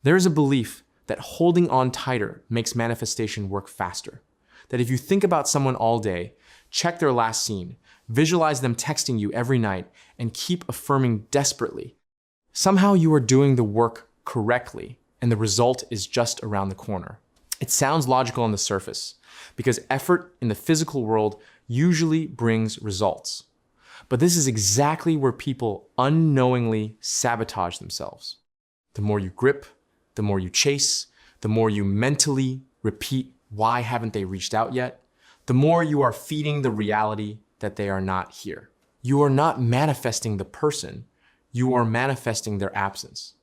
There is a belief that holding on tighter makes manifestation work faster. That if you think about someone all day, check their last scene, visualize them texting you every night, and keep affirming desperately, somehow you are doing the work correctly and the result is just around the corner. It sounds logical on the surface because effort in the physical world usually brings results. But this is exactly where people unknowingly sabotage themselves. The more you grip, the more you chase, the more you mentally repeat, why haven't they reached out yet? The more you are feeding the reality that they are not here. You are not manifesting the person, you are manifesting their absence.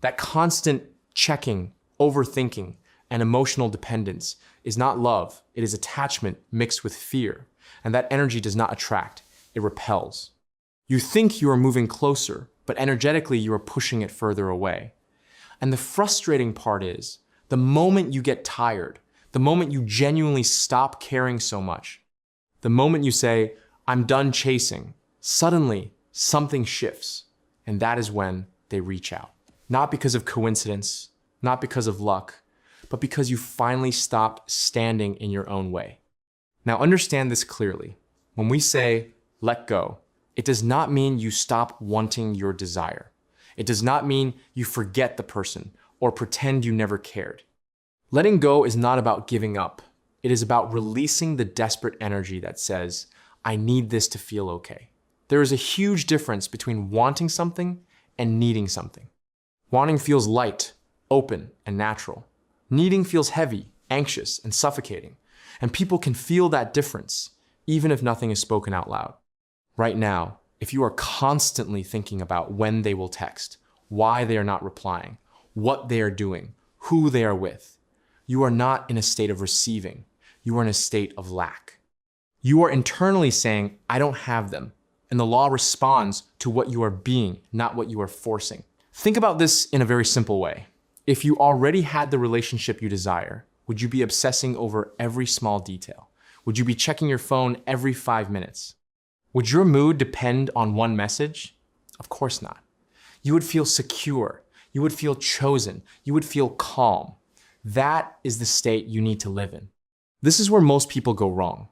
That constant checking, overthinking, and emotional dependence is not love, it is attachment mixed with fear. And that energy does not attract, it repels. You think you are moving closer, but energetically you are pushing it further away. And the frustrating part is, the moment you get tired, the moment you genuinely stop caring so much, the moment you say, I'm done chasing, suddenly something shifts. And that is when they reach out. Not because of coincidence, not because of luck, but because you finally stop standing in your own way. Now understand this clearly. When we say, let go, it does not mean you stop wanting your desire. It does not mean you forget the person or pretend you never cared. Letting go is not about giving up. It is about releasing the desperate energy that says, I need this to feel okay. There is a huge difference between wanting something and needing something. Wanting feels light, open, and natural. Needing feels heavy, anxious, and suffocating. And people can feel that difference, even if nothing is spoken out loud. Right now, if you are constantly thinking about when they will text, why they are not replying, what they are doing, who they are with, you are not in a state of receiving. You are in a state of lack. You are internally saying, I don't have them. And the law responds to what you are being, not what you are forcing. Think about this in a very simple way. If you already had the relationship you desire, would you be obsessing over every small detail? Would you be checking your phone every 5 minutes? Would your mood depend on one message? Of course not. You would feel secure. You would feel chosen. You would feel calm. That is the state you need to live in. This is where most people go wrong.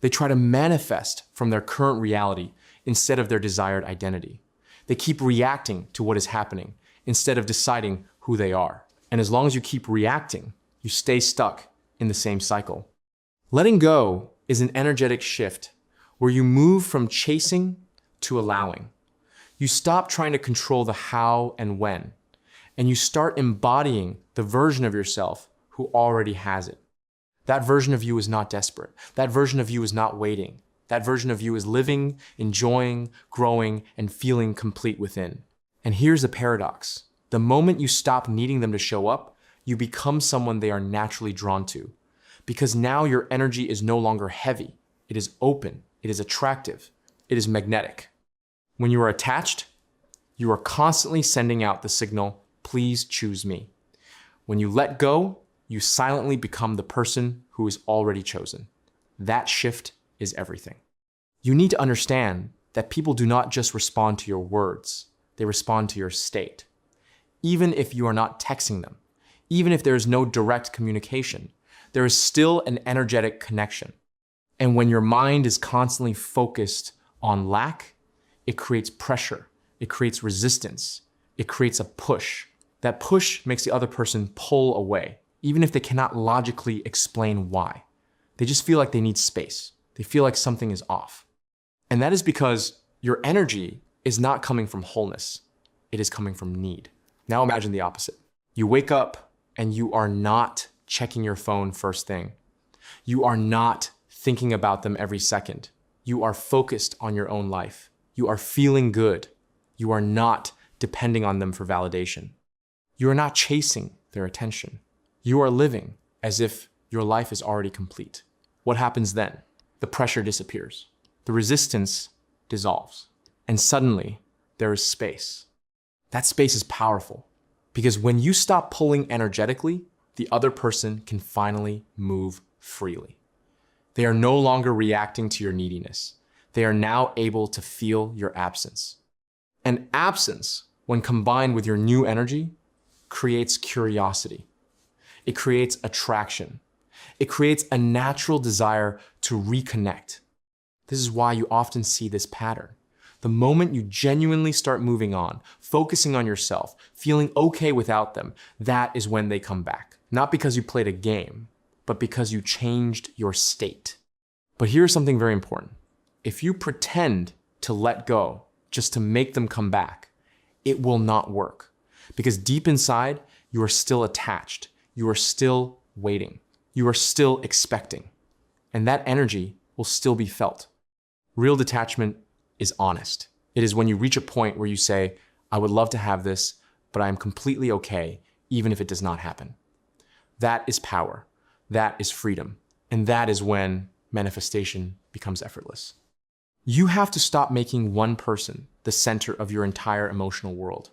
They try to manifest from their current reality instead of their desired identity. They keep reacting to what is happening instead of deciding who they are. And as long as you keep reacting, you stay stuck in the same cycle. Letting go is an energetic shift where you move from chasing to allowing. You stop trying to control the how and when, and you start embodying the version of yourself who already has it. That version of you is not desperate. That version of you is not waiting. That version of you is living, enjoying, growing, and feeling complete within. And here's the paradox. The moment you stop needing them to show up, you become someone they are naturally drawn to. Because now your energy is no longer heavy. It is open. It is attractive. It is magnetic. When you are attached, you are constantly sending out the signal, please choose me. When you let go, you silently become the person who is already chosen. That shift is everything. You need to understand that people do not just respond to your words, they respond to your state. Even if you are not texting them, even if there is no direct communication, there is still an energetic connection. And when your mind is constantly focused on lack, it creates pressure, it creates resistance, it creates a push. That push makes the other person pull away, even if they cannot logically explain why. They just feel like they need space. They feel like something is off. And that is because your energy is not coming from wholeness. It is coming from need. Now imagine the opposite. You wake up and you are not checking your phone first thing. You are not thinking about them every second. You are focused on your own life. You are feeling good. You are not depending on them for validation. You are not chasing their attention. You are living as if your life is already complete. What happens then? The pressure disappears. The resistance dissolves. And suddenly, there is space. That space is powerful because when you stop pulling energetically, the other person can finally move freely. They are no longer reacting to your neediness. They are now able to feel your absence. And absence, when combined with your new energy, creates curiosity. It creates attraction. It creates a natural desire to reconnect. This is why you often see this pattern. The moment you genuinely start moving on, focusing on yourself, feeling okay without them, that is when they come back. Not because you played a game, but because you changed your state. But here's something very important. If you pretend to let go just to make them come back, it will not work. Because deep inside, you are still attached. You are still waiting. You are still expecting. And that energy will still be felt. Real detachment is honest. It is when you reach a point where you say, I would love to have this, but I am completely okay, even if it does not happen. That is power. That is freedom. And that is when manifestation becomes effortless. You have to stop making one person the center of your entire emotional world.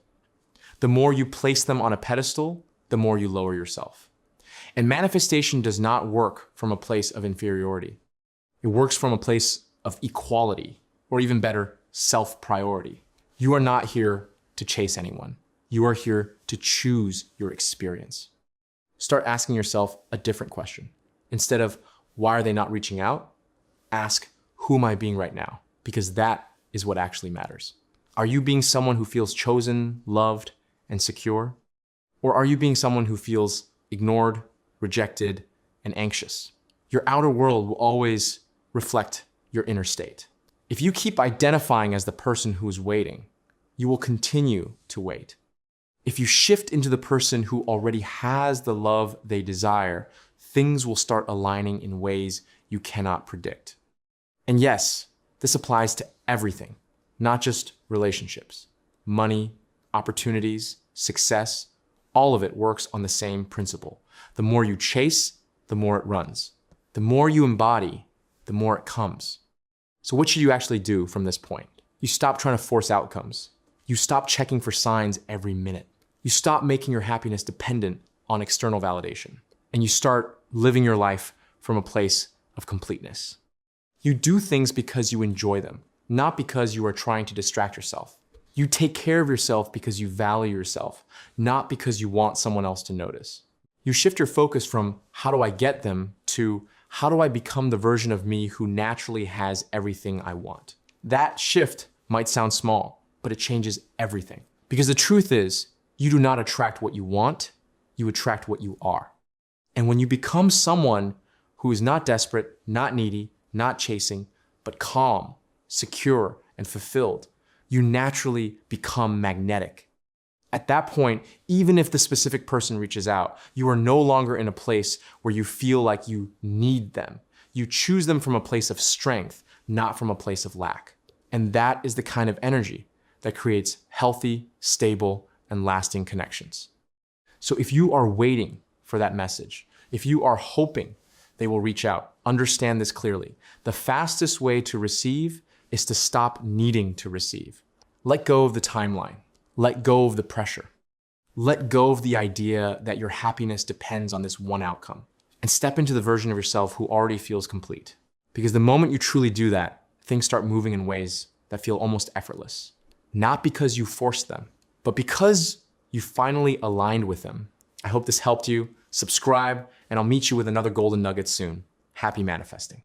The more you place them on a pedestal, the more you lower yourself. And manifestation does not work from a place of inferiority. It works from a place of equality, or even better, self-priority. You are not here to chase anyone. You are here to choose your experience. Start asking yourself a different question. Instead of, why are they not reaching out? Ask, who am I being right now? Because that is what actually matters. Are you being someone who feels chosen, loved, and secure? Or are you being someone who feels ignored, rejected, and anxious? Your outer world will always reflect your inner state. If you keep identifying as the person who is waiting, you will continue to wait. If you shift into the person who already has the love they desire, things will start aligning in ways you cannot predict. And yes, this applies to everything, not just relationships. Money, opportunities, success, all of it works on the same principle. The more you chase, the more it runs. The more you embody, the more it comes. So what should you actually do from this point? You stop trying to force outcomes. You stop checking for signs every minute. You stop making your happiness dependent on external validation. And you start living your life from a place of completeness. You do things because you enjoy them, not because you are trying to distract yourself. You take care of yourself because you value yourself, not because you want someone else to notice. You shift your focus from how do I get them to how do I become the version of me who naturally has everything I want. That shift might sound small, but it changes everything. Because the truth is, you do not attract what you want, you attract what you are. And when you become someone who is not desperate, not needy, not chasing, but calm, secure, and fulfilled, you naturally become magnetic. At that point, even if the specific person reaches out, you are no longer in a place where you feel like you need them. You choose them from a place of strength, not from a place of lack. And that is the kind of energy that creates healthy, stable, and lasting connections. So if you are waiting for that message, if you are hoping they will reach out, understand this clearly. The fastest way to receive is to stop needing to receive. Let go of the timeline. Let go of the pressure. Let go of the idea that your happiness depends on this one outcome. And step into the version of yourself who already feels complete. Because the moment you truly do that, things start moving in ways that feel almost effortless. Not because you forced them, but because you finally aligned with them. I hope this helped you. Subscribe, and I'll meet you with another golden nugget soon. Happy manifesting.